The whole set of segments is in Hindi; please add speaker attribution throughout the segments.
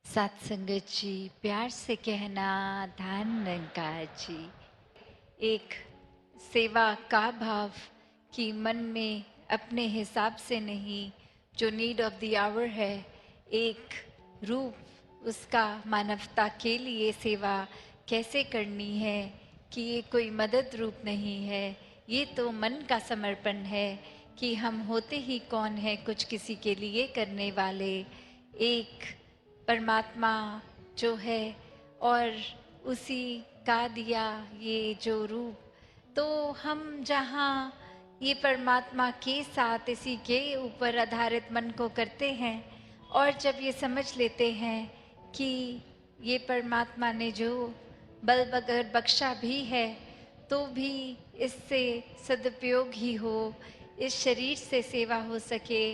Speaker 1: सात संगत जी, प्यार से कहना धान निरंकार जी। एक सेवा का भाव कि मन में अपने हिसाब से नहीं, जो नीड ऑफ द आवर है, एक रूप उसका मानवता के लिए सेवा कैसे करनी है कि ये कोई मदद रूप नहीं है, ये तो मन का समर्पण है कि हम होते ही कौन है कुछ किसी के लिए करने वाले। एक परमात्मा जो है और उसी का दिया ये जो रूप, तो हम जहाँ ये परमात्मा के साथ इसी के ऊपर आधारित मन को करते हैं और जब ये समझ लेते हैं कि ये परमात्मा ने जो बल अगर बख्शा भी है तो भी इससे सदुपयोग ही हो, इस शरीर से सेवा हो सके।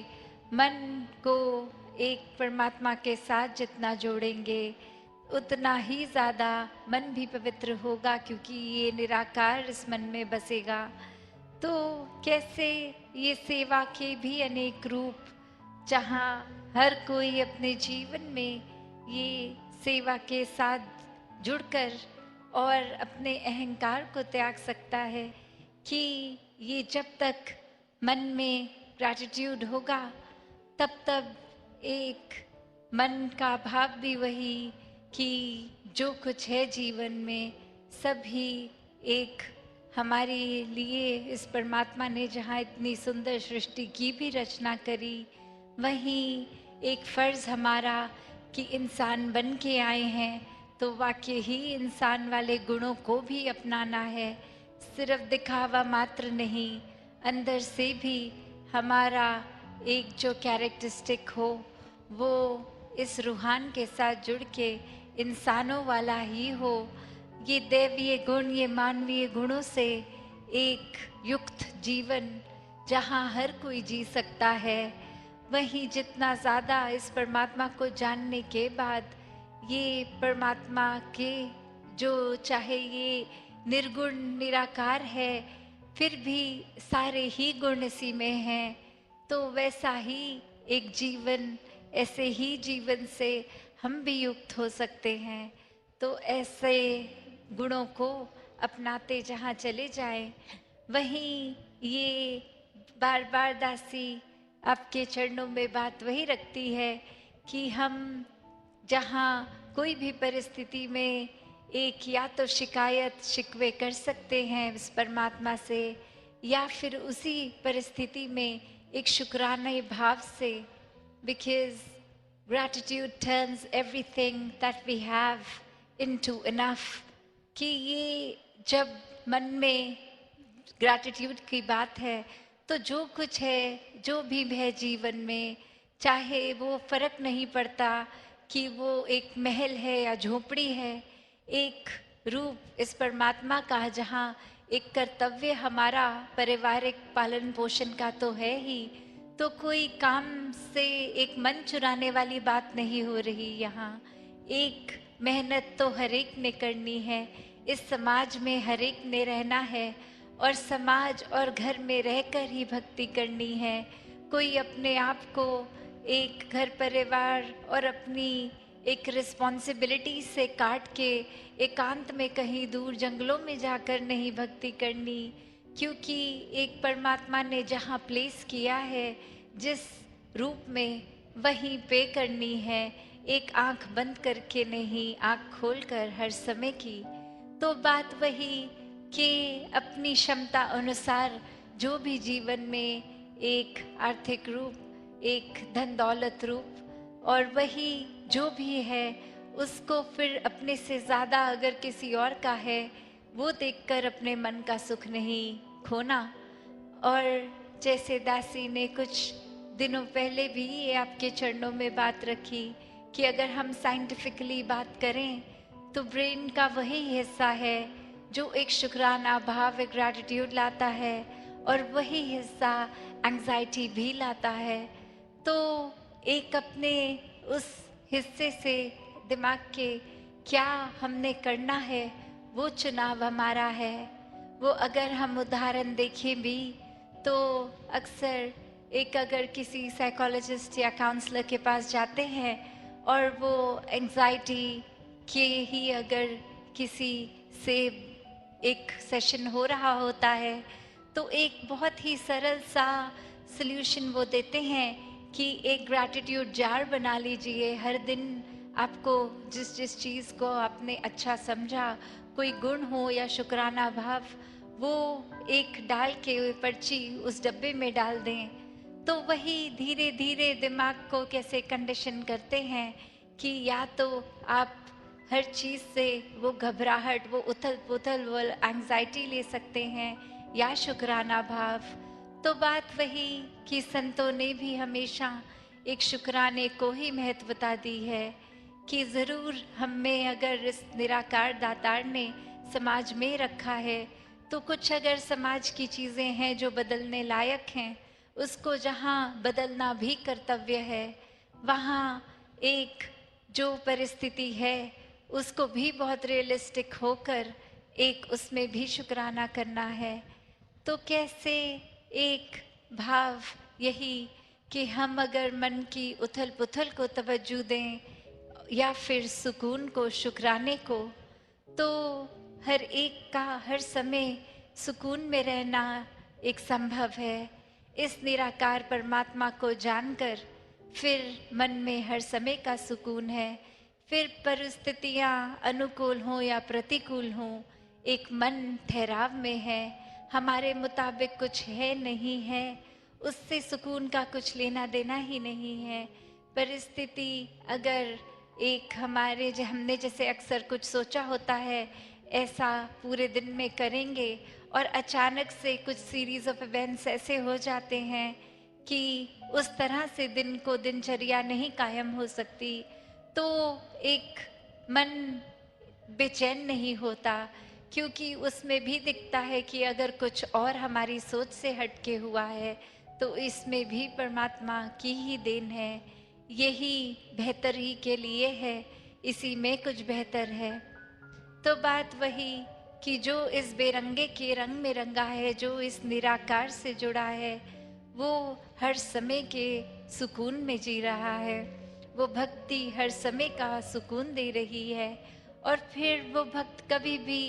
Speaker 1: मन को एक परमात्मा के साथ जितना जोड़ेंगे उतना ही ज़्यादा मन भी पवित्र होगा, क्योंकि ये निराकार इस मन में बसेगा। तो कैसे ये सेवा के भी अनेक रूप, जहाँ हर कोई अपने जीवन में ये सेवा के साथ जुड़कर और अपने अहंकार को त्याग सकता है कि ये जब तक मन में ग्रैटिट्यूड होगा तब तब एक मन का भाव भी वही कि जो कुछ है जीवन में सभी एक हमारे लिए इस परमात्मा ने जहाँ इतनी सुंदर सृष्टि की भी रचना करी, वहीं एक फ़र्ज़ हमारा कि इंसान बन के आए हैं तो वाकई ही इंसान वाले गुणों को भी अपनाना है। सिर्फ दिखावा मात्र नहीं, अंदर से भी हमारा एक जो कैरेक्टरिस्टिक हो वो इस रूहान के साथ जुड़ के इंसानों वाला ही हो। ये दैवीय गुण, ये मानवीय गुणों से एक युक्त जीवन जहाँ हर कोई जी सकता है। वहीं जितना ज़्यादा इस परमात्मा को जानने के बाद ये परमात्मा के जो चाहे ये निर्गुण निराकार है फिर भी सारे ही गुण इसी में हैं, तो वैसा ही एक जीवन, ऐसे ही जीवन से हम भी युक्त हो सकते हैं। तो ऐसे गुणों को अपनाते जहाँ चले जाएं, वहीं ये बार बार दासी आपके चरणों में बात वही रखती है कि हम जहाँ कोई भी परिस्थिति में एक या तो शिकायत शिकवे कर सकते हैं इस परमात्मा से, या फिर उसी परिस्थिति में एक शुक्राने भाव से, because gratitude turns everything that we have into enough। कि ये जब मन में ग्रैटिट्यूड की बात है तो जो कुछ है, जो भी है जीवन में, चाहे वो फर्क नहीं पड़ता कि वो एक महल है या झोपड़ी है, एक रूप इस परमात्मा का जहाँ एक कर्तव्य हमारा पारिवारिक पालन पोषण का तो है ही, तो कोई काम से एक मन चुराने वाली बात नहीं हो रही। यहाँ एक मेहनत तो हर एक ने करनी है, इस समाज में हर एक ने रहना है और समाज और घर में रहकर ही भक्ति करनी है। कोई अपने आप को एक घर परिवार और अपनी एक रिस्पॉन्सिबिलिटी से काट के एकांत में कहीं दूर जंगलों में जाकर नहीं भक्ति करनी, क्योंकि एक परमात्मा ने जहाँ प्लेस किया है जिस रूप में, वहीं पे करनी है। एक आंख बंद करके नहीं, आंख खोलकर हर समय की। तो बात वही कि अपनी क्षमता अनुसार जो भी जीवन में एक आर्थिक रूप, एक धन दौलत रूप, और वही जो भी है उसको फिर अपने से ज़्यादा अगर किसी और का है वो देखकर अपने मन का सुख नहीं खोना। और जैसे दासी ने कुछ दिनों पहले भी ये आपके चरणों में बात रखी कि अगर हम साइंटिफिकली बात करें तो ब्रेन का वही हिस्सा है जो एक शुक्राना भाव, एक ग्रैटिट्यूड लाता है, और वही हिस्सा एंग्जाइटी भी लाता है। तो एक अपने उस हिस्से से दिमाग के क्या हमने करना है वो चुनाव हमारा है। वो अगर हम उदाहरण देखें भी तो अक्सर एक अगर किसी साइकोलॉजिस्ट या काउंसलर के पास जाते हैं और वो एंजाइटी के ही अगर किसी से एक सेशन हो रहा होता है तो एक बहुत ही सरल सा सल्यूशन वो देते हैं कि एक ग्रैटिट्यूड जार बना लीजिए। हर दिन आपको जिस जिस चीज़ को आपने अच्छा समझा, कोई गुण हो या शुक्राना भाव, वो एक डाल के पर्ची उस डब्बे में डाल दें। तो वही धीरे धीरे दिमाग को कैसे कंडीशन करते हैं कि या तो आप हर चीज़ से वो घबराहट, वो उथल पुथल, वो एंजाइटी ले सकते हैं या शुक्राना भाव। तो बात वही कि संतों ने भी हमेशा एक शुक्राने को ही महत्वता दी है कि ज़रूर हमें अगर इस निराकार दातार ने समाज में रखा है तो कुछ अगर समाज की चीज़ें हैं जो बदलने लायक हैं, उसको जहाँ बदलना भी कर्तव्य है, वहाँ एक जो परिस्थिति है उसको भी बहुत रियलिस्टिक होकर एक उसमें भी शुक्राना करना है। तो कैसे एक भाव यही कि हम अगर मन की उथल पुथल को तवज्जो दें या फिर सुकून को, शुक्राने को, तो हर एक का हर समय सुकून में रहना एक संभव है। इस निराकार परमात्मा को जानकर फिर मन में हर समय का सुकून है। फिर परिस्थितियाँ अनुकूल हों या प्रतिकूल हों, एक मन ठहराव में है, हमारे मुताबिक कुछ है नहीं है, उससे सुकून का कुछ लेना देना ही नहीं है। परिस्थिति अगर एक हमारे हमने जैसे अक्सर कुछ सोचा होता है ऐसा पूरे दिन में करेंगे और अचानक से कुछ सीरीज ऑफ इवेंट्स ऐसे हो जाते हैं कि उस तरह से दिन को दिनचर्या नहीं कायम हो सकती, तो एक मन बेचैन नहीं होता, क्योंकि उसमें भी दिखता है कि अगर कुछ और हमारी सोच से हटके हुआ है तो इसमें भी परमात्मा की ही देन है, यही बेहतर ही के लिए है, इसी में कुछ बेहतर है। तो बात वही कि जो इस बेरंगे के रंग में रंगा है, जो इस निराकार से जुड़ा है, वो हर समय के सुकून में जी रहा है, वो भक्ति हर समय का सुकून दे रही है। और फिर वो भक्त कभी भी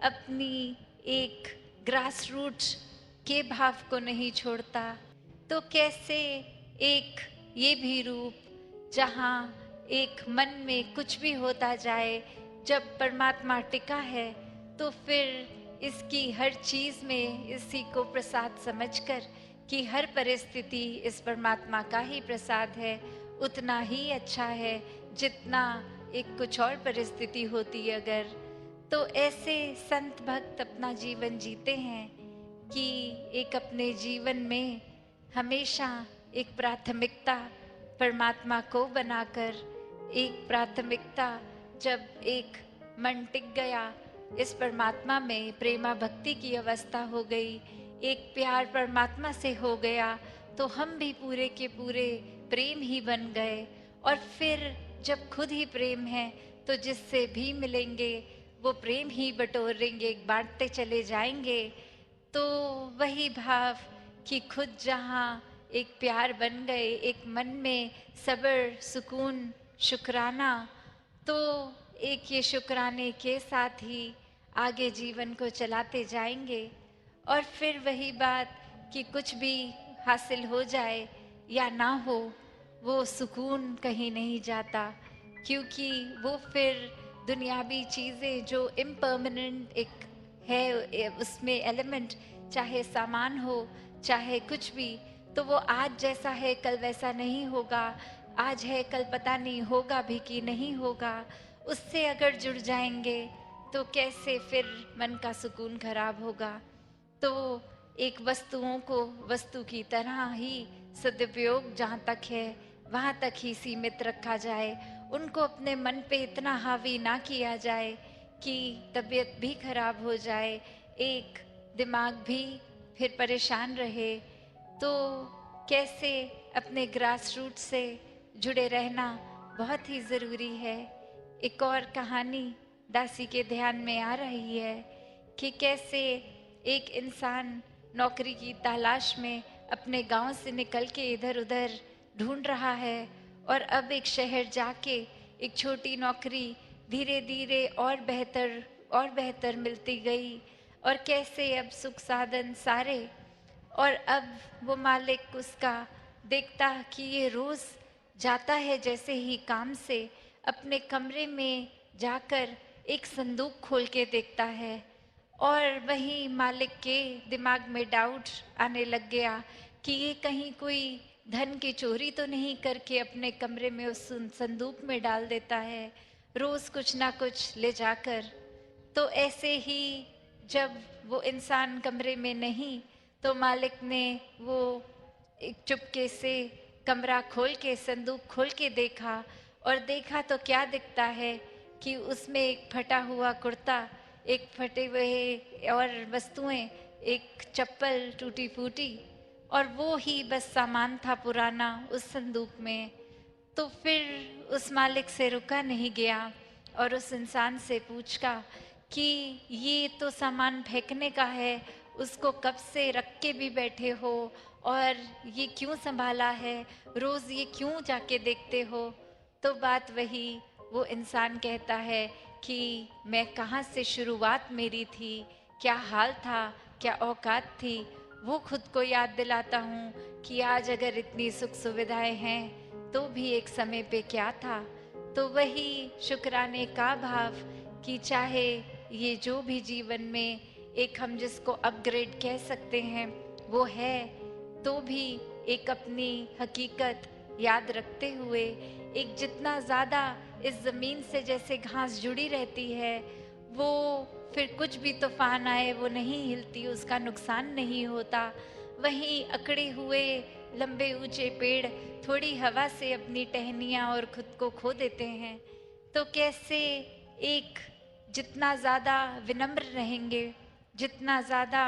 Speaker 1: अपनी एक ग्रास रूट के भाव को नहीं छोड़ता। तो कैसे एक ये भी रूप जहाँ एक मन में कुछ भी होता जाए, जब परमात्मा टिका है तो फिर इसकी हर चीज़ में इसी को प्रसाद समझकर कि हर परिस्थिति इस परमात्मा का ही प्रसाद है, उतना ही अच्छा है जितना एक कुछ और परिस्थिति होती अगर। तो ऐसे संत भक्त अपना जीवन जीते हैं कि एक अपने जीवन में हमेशा एक प्राथमिकता परमात्मा को बनाकर, एक प्राथमिकता जब एक मन टिक गया इस परमात्मा में, प्रेमा भक्ति की अवस्था हो गई, एक प्यार परमात्मा से हो गया, तो हम भी पूरे के पूरे प्रेम ही बन गए। और फिर जब खुद ही प्रेम है तो जिससे भी मिलेंगे वो प्रेम ही बटोरेंगे, बांटते चले जाएंगे। तो वही भाव कि खुद जहाँ एक प्यार बन गए, एक मन में सब्र, सुकून, शुक्राना, तो एक ये शुक्राने के साथ ही आगे जीवन को चलाते जाएंगे। और फिर वही बात कि कुछ भी हासिल हो जाए या ना हो, वो सुकून कहीं नहीं जाता, क्योंकि वो फिर दुनियावी चीज़ें जो इम्पर्मानेंट एक है उसमें एलिमेंट, चाहे सामान हो चाहे कुछ भी, तो वो आज जैसा है कल वैसा नहीं होगा, आज है कल पता नहीं होगा भी कि नहीं होगा। उससे अगर जुड़ जाएंगे तो कैसे फिर मन का सुकून खराब होगा। तो एक वस्तुओं को वस्तु की तरह ही सदुपयोग जहाँ तक है वहाँ तक ही सीमित रखा जाए, उनको अपने मन पे इतना हावी ना किया जाए कि तबीयत भी खराब हो जाए, एक दिमाग भी फिर परेशान रहे। तो कैसे अपने ग्रास रूट से जुड़े रहना बहुत ही ज़रूरी है। एक और कहानी दासी के ध्यान में आ रही है कि कैसे एक इंसान नौकरी की तलाश में अपने गांव से निकल के इधर उधर ढूंढ रहा है और अब एक शहर जाके एक छोटी नौकरी धीरे धीरे और बेहतर मिलती गई, और कैसे अब सुख साधन सारे। और अब वो मालिक उसका देखता कि ये रोज जाता है जैसे ही काम से, अपने कमरे में जाकर एक संदूक खोल के देखता है, और वहीं मालिक के दिमाग में डाउट आने लग गया कि ये कहीं कोई धन की चोरी तो नहीं करके अपने कमरे में उस संदूक में डाल देता है रोज कुछ ना कुछ ले जाकर। तो ऐसे ही जब वो इंसान कमरे में नहीं, तो मालिक ने वो एक चुपके से कमरा खोल के संदूक खोल के देखा, और देखा तो क्या दिखता है कि उसमें एक फटा हुआ कुर्ता, एक फटे हुए और वस्तुएं, एक चप्पल टूटी फूटी, और वो ही बस सामान था पुराना उस संदूक में। तो फिर उस मालिक से रुका नहीं गया और उस इंसान से पूछा कि ये तो सामान फेंकने का है, उसको कब से रख के भी बैठे हो, और ये क्यों संभाला है, रोज ये क्यों जाके देखते हो। तो बात वही, वो इंसान कहता है कि मैं कहाँ से शुरुआत मेरी थी, क्या हाल था, क्या औकात थी, वो खुद को याद दिलाता हूँ कि आज अगर इतनी सुख सुविधाएं हैं तो भी एक समय पे क्या था। तो वही शुक्राने का भाव कि चाहे ये जो भी जीवन में एक हम जिसको अपग्रेड कह सकते हैं वो है, तो भी एक अपनी हकीकत याद रखते हुए, एक जितना ज़्यादा इस ज़मीन से जैसे घास जुड़ी रहती है, वो फिर कुछ भी तूफान आए वो नहीं हिलती, उसका नुकसान नहीं होता। वहीं अकड़े हुए लंबे ऊंचे पेड़ थोड़ी हवा से अपनी टहनियाँ और खुद को खो देते हैं। तो कैसे एक जितना ज़्यादा विनम्र रहेंगे, जितना ज़्यादा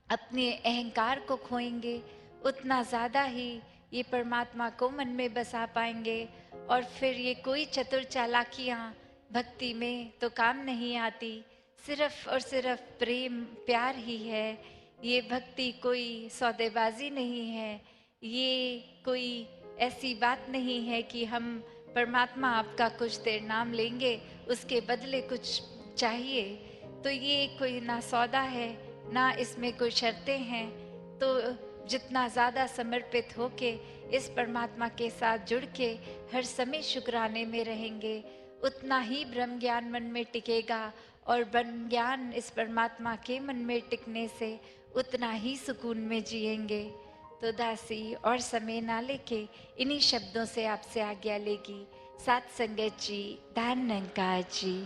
Speaker 1: अपने अहंकार को खोएंगे, उतना ज़्यादा ही ये परमात्मा को मन में बसा पाएंगे। और फिर ये कोई चतुर चालाकियाँ भक्ति में तो काम नहीं आती, सिर्फ और सिर्फ प्रेम प्यार ही है। ये भक्ति कोई सौदेबाजी नहीं है, ये कोई ऐसी बात नहीं है कि हम परमात्मा आपका कुछ देर नाम लेंगे उसके बदले कुछ चाहिए। तो ये कोई ना सौदा है ना इसमें कोई शर्तें हैं। तो जितना ज़्यादा समर्पित होके इस परमात्मा के साथ जुड़ के हर समय शुक्राने में रहेंगे, उतना ही ब्रह्म ज्ञान मन में टिकेगा, और ब्रह्म ज्ञान इस परमात्मा के मन में टिकने से उतना ही सुकून में जिएंगे। तो दासी और समय ना लेके इन्हीं शब्दों से आपसे आज्ञा लेगी। साथ संगत जी, धन निरंकार जी।